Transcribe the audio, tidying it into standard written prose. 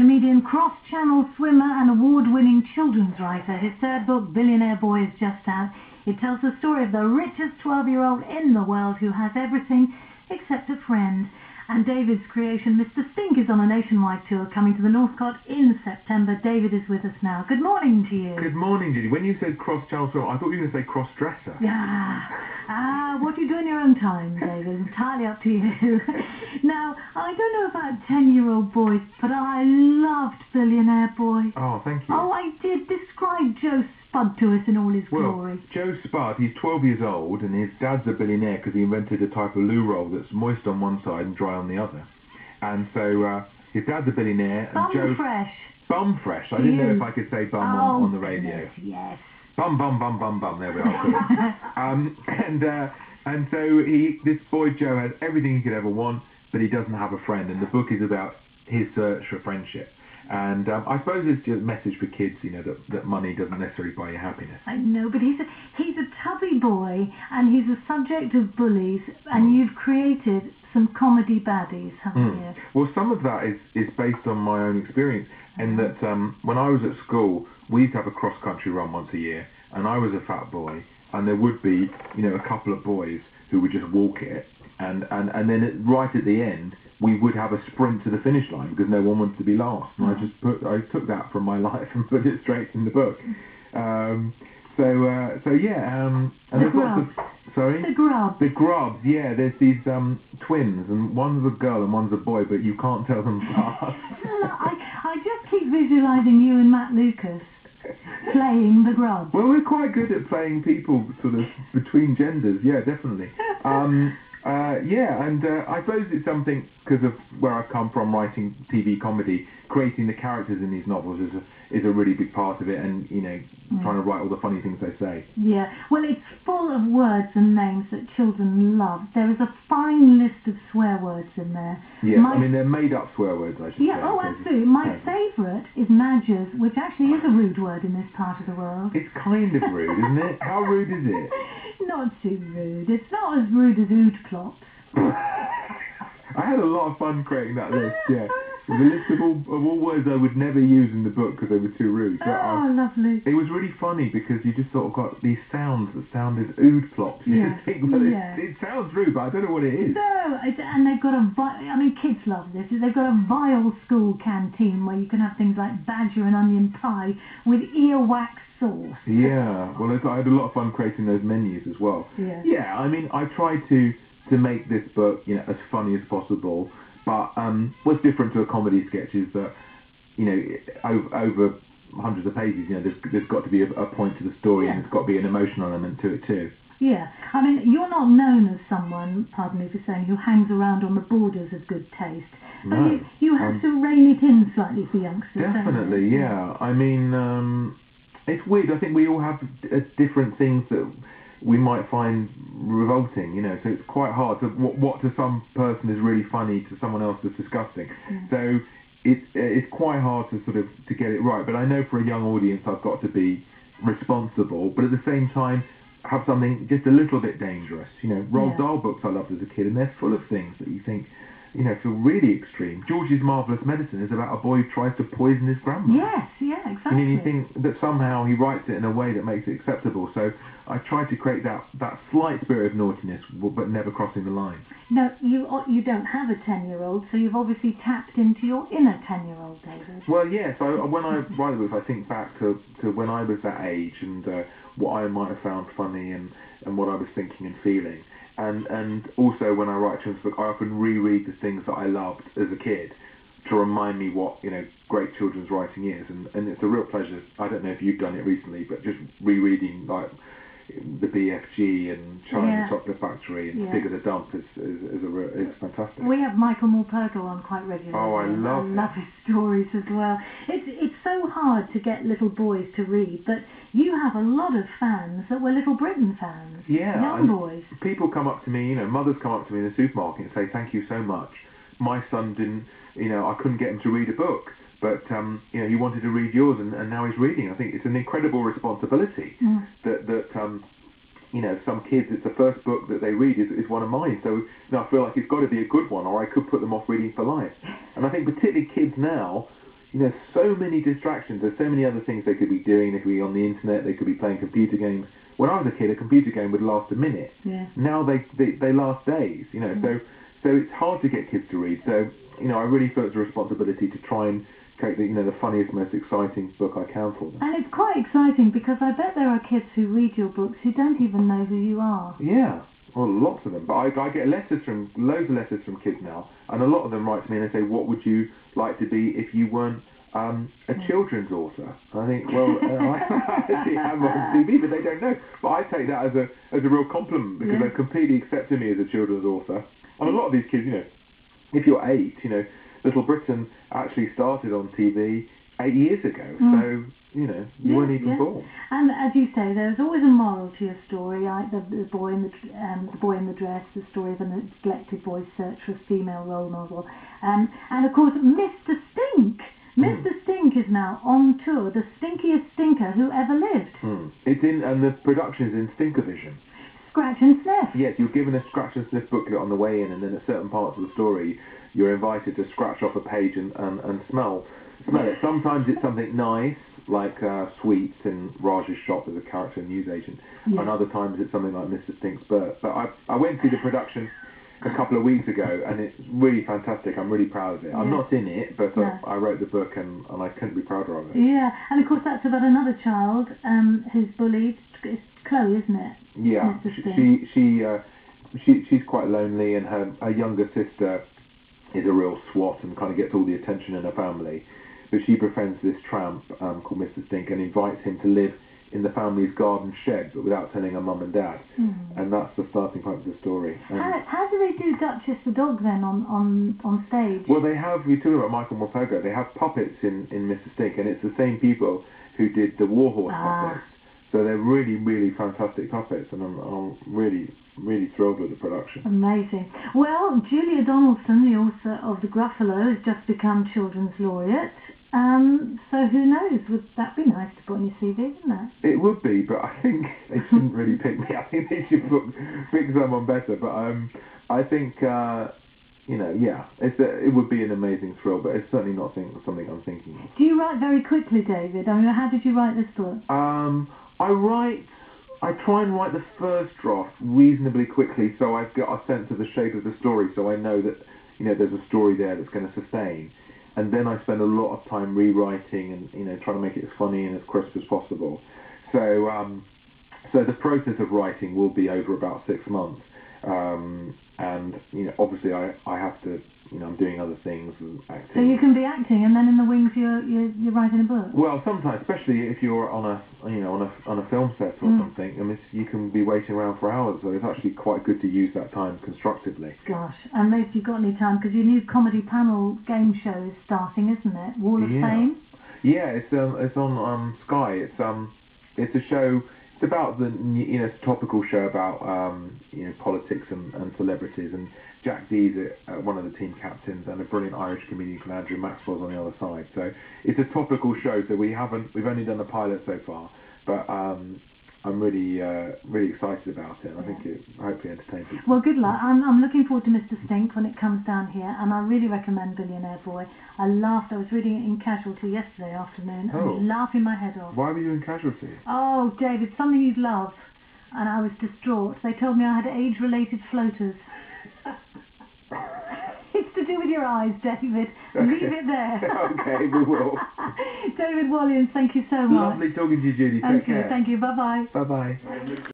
comedian, cross-channel swimmer and award-winning children's writer. His third book, Billionaire Boy, is just out. It tells the story of the richest 12-year-old in the world who has everything except a friend. And David's creation, Mr. Stink, is on a nationwide tour coming to the Northcott in September. David is with us now. Good morning to you. Good morning, Judy. When you said cross-channel swimmer, I thought you were going to say cross-dresser. What do you do in your own time, David? Entirely up to you. Now, I don't know about 10-year-old boys, but I loved Billionaire Boy. Oh, thank you. Oh, I did. Describe Joe Spud to us in all his glory. Joe Spud, he's 12 years old, and his dad's a billionaire because he invented a type of loo roll that's moist on one side and dry on the other. And so his dad's a billionaire, and Joe's fresh. Bum fresh. I didn't know if I could say bum on the radio. Yes. Bum. There we are. And so this boy Joe has everything he could ever want, but he doesn't have a friend. And the book is about his search for friendship. And I suppose it's just a message for kids, you know, that money doesn't necessarily buy you happiness. I know, but he's a tubby boy, and he's a subject of bullies, and you've created some comedy baddies, haven't you? Well, some of that is based on my own experience, in that when I was at school, we used to have a cross-country run once a year, and I was a fat boy, and there would be, you know, a couple of boys who would just walk it, and then right at the end, we would have a sprint to the finish line because no one wanted to be last. And I took that from my life and put it straight in the book. And the Grubs. Sorry? The Grubs. The Grubs, yeah. There's these twins, and one's a girl and one's a boy, but you can't tell them apart. I just keep visualising you and Matt Lucas playing the Grubs. Well, we're quite good at playing people sort of between genders, yeah, definitely. I suppose it's something, because of where I've come from, writing TV comedy, creating the characters in these novels is a really big part of it, and, you know, trying to write all the funny things they say. Yeah, well, it's full of words and names that children love. There is a fine list of swear words in there. Yeah, I mean, they're made-up swear words, I should say. Yeah, absolutely. My favourite is Madgers, which actually is a rude word in this part of the world. It's kind of rude, isn't it? How rude is it? Not too rude. It's not as rude as oodplops. I had a lot of fun creating that list, yeah. The list of all words I would never use in the book because they were too rude. But lovely. It was really funny because you just sort of got these sounds that sounded oodplops. You just think, well, it sounds rude, but I don't know what it is. No, and they've got kids love this. They've got a vile school canteen where you can have things like badger and onion pie with earwax sauce. Yeah, well, I had a lot of fun creating those menus as well. Yeah, I mean, I tried to make this book, you know, as funny as possible. But what's different to a comedy sketch is that, you know, over hundreds of pages, you know, there's got to be a point to the story, and there's got to be an emotional element to it too. Yeah, I mean, you're not known as someone, pardon me for saying, who hangs around on the borders of good taste. No. You have to rein it in slightly for youngsters. Definitely, yeah. I mean, it's weird. I think we all have different things that we might find revolting, you know, so it's quite hard to what to some person is really funny to someone else is disgusting. So it's quite hard to sort of to get it right. But I know for a young audience I've got to be responsible, but at the same time have something just a little bit dangerous. You know, Roald Dahl books I loved as a kid, and they're full of things that you think, you know, feel really extreme. George's Marvellous Medicine is about a boy who tries to poison his grandmother. Yes, yeah, exactly. And you think that somehow he writes it in a way that makes it acceptable. So I tried to create that slight spirit of naughtiness, but never crossing the line. No, you don't have a 10-year-old, so you've obviously tapped into your inner 10-year-old, David. Well, yes. When I write the books, I think back to when I was that age and what I might have found funny and what I was thinking and feeling. And also when I write children's book, I often reread the things that I loved as a kid to remind me what, you know, great children's writing is. And it's a real pleasure. I don't know if you've done it recently, but just rereading like the BFG and Charlie and the Chocolate Factory and Dig of the Dump is fantastic. We have Michael Morpurgo on quite regularly. Oh, I love his stories as well. It's so hard to get little boys to read, but you have a lot of fans that were Little Britain fans. Yeah. Young boys. People come up to me, you know, mothers come up to me in the supermarket and say, thank you so much. My son didn't, you know, I couldn't get him to read a book. But, you know, he wanted to read yours, and now he's reading. I think it's an incredible responsibility that you know, some kids, it's the first book that they read is one of mine. So, you know, I feel like it's got to be a good one, or I could put them off reading for life. And I think particularly kids now, you know, so many distractions. There's so many other things they could be doing. They could be on the internet. They could be playing computer games. When I was a kid, a computer game would last a minute. Yeah. Now they last days. You know, so it's hard to get kids to read. So, you know, I really feel it's a responsibility to try and create the funniest, most exciting book I can for them. And it's quite exciting because I bet there are kids who read your books who don't even know who you are. Yeah. Well, lots of them. But I get loads of letters from kids now, and a lot of them write to me and they say, "What would you like to be if you weren't a children's author?" And I think, well, I actually am on TV, but they don't know. But I take that as a real compliment because they've completely accepted me as a children's author. And a lot of these kids, you know, if you're 8, you know, Little Britain actually started on TV 8 years ago. So, you know, you weren't even born. And as you say, there's always a moral to your story. Like the boy in the dress, the story of a neglected boy's search for a female role model, and of course, Mr. Stink. Mr. Stink is now on tour, the stinkiest stinker who ever lived. It's in, and the production is in Stinkervision. Scratch and sniff. Yes, you're given a scratch and sniff booklet on the way in, and then at certain parts of the story, you're invited to scratch off a page and smell it. Sometimes it's something nice, like sweets in Raj's shop as a character newsagent, and other times it's something like Mr. Stink's Burt. But I went through the production a couple of weeks ago, and it's really fantastic. I'm really proud of it. I'm not in it, but I wrote the book, and I couldn't be prouder of it. Yeah, and of course that's about another child who's bullied. It's Chloe, isn't it? Yeah, she's quite lonely, and her younger sister is a real swot and kind of gets all the attention in her family. But she befriends this tramp called Mr. Stink and invites him to live in the family's garden shed, but without telling her mum and dad. And that's the starting point of the story. How do they do Duchess the dog then on stage? Well, they have, we talked about Michael Morpurgo, they have puppets in Mr. Stink, and it's the same people who did the Warhorse puppets. So they're really, really fantastic puppets, and I'm really, really thrilled with the production. Amazing. Well, Julia Donaldson, the author of The Gruffalo, has just become Children's Laureate. So who knows? Would that be nice to put on your CV, wouldn't it? It would be, but I think they shouldn't really pick me. I think they should pick someone better. But I think, you know, yeah, it would be an amazing thrill, but it's certainly not something I'm thinking of. Do you write very quickly, David? I mean, how did you write this book? I try and write the first draft reasonably quickly, so I've got a sense of the shape of the story, so I know that, you know, there's a story there that's going to sustain. And then I spend a lot of time rewriting and, you know, trying to make it as funny and as crisp as possible. So the process of writing will be over about 6 months. And, you know, obviously I have to, you know, I'm doing other things and acting. So you can be acting and then in the wings you're writing a book? Well, sometimes, especially if you're on a film set or something, I mean, you can be waiting around for hours, so it's actually quite good to use that time constructively. Gosh, and if you've got any time, because your new comedy panel game show is starting, isn't it? Wall of Fame? Yeah, it's on Sky. It's a show. It's about it's a topical show about politics and celebrities, and Jack Dee's one of the team captains, and a brilliant Irish comedian called Andrew Maxwell's on the other side. So it's a topical show. So we've only done the pilot so far, but I'm really excited about it. And I think it hopefully entertains people. Well, good luck. I'm looking forward to Mr. Stink when it comes down here, and I really recommend Billionaire Boy. I laughed. I was reading it in Casualty yesterday afternoon, and laughing my head off. Why were you in Casualty? Oh, David, something you'd love. And I was distraught. They told me I had age-related floaters. It's to do with your eyes, David. Okay. Leave it there. Okay, we will. David Walliams, thank you so much. Lovely talking to you, Judy. Take care. Thank you. Bye-bye. Bye-bye.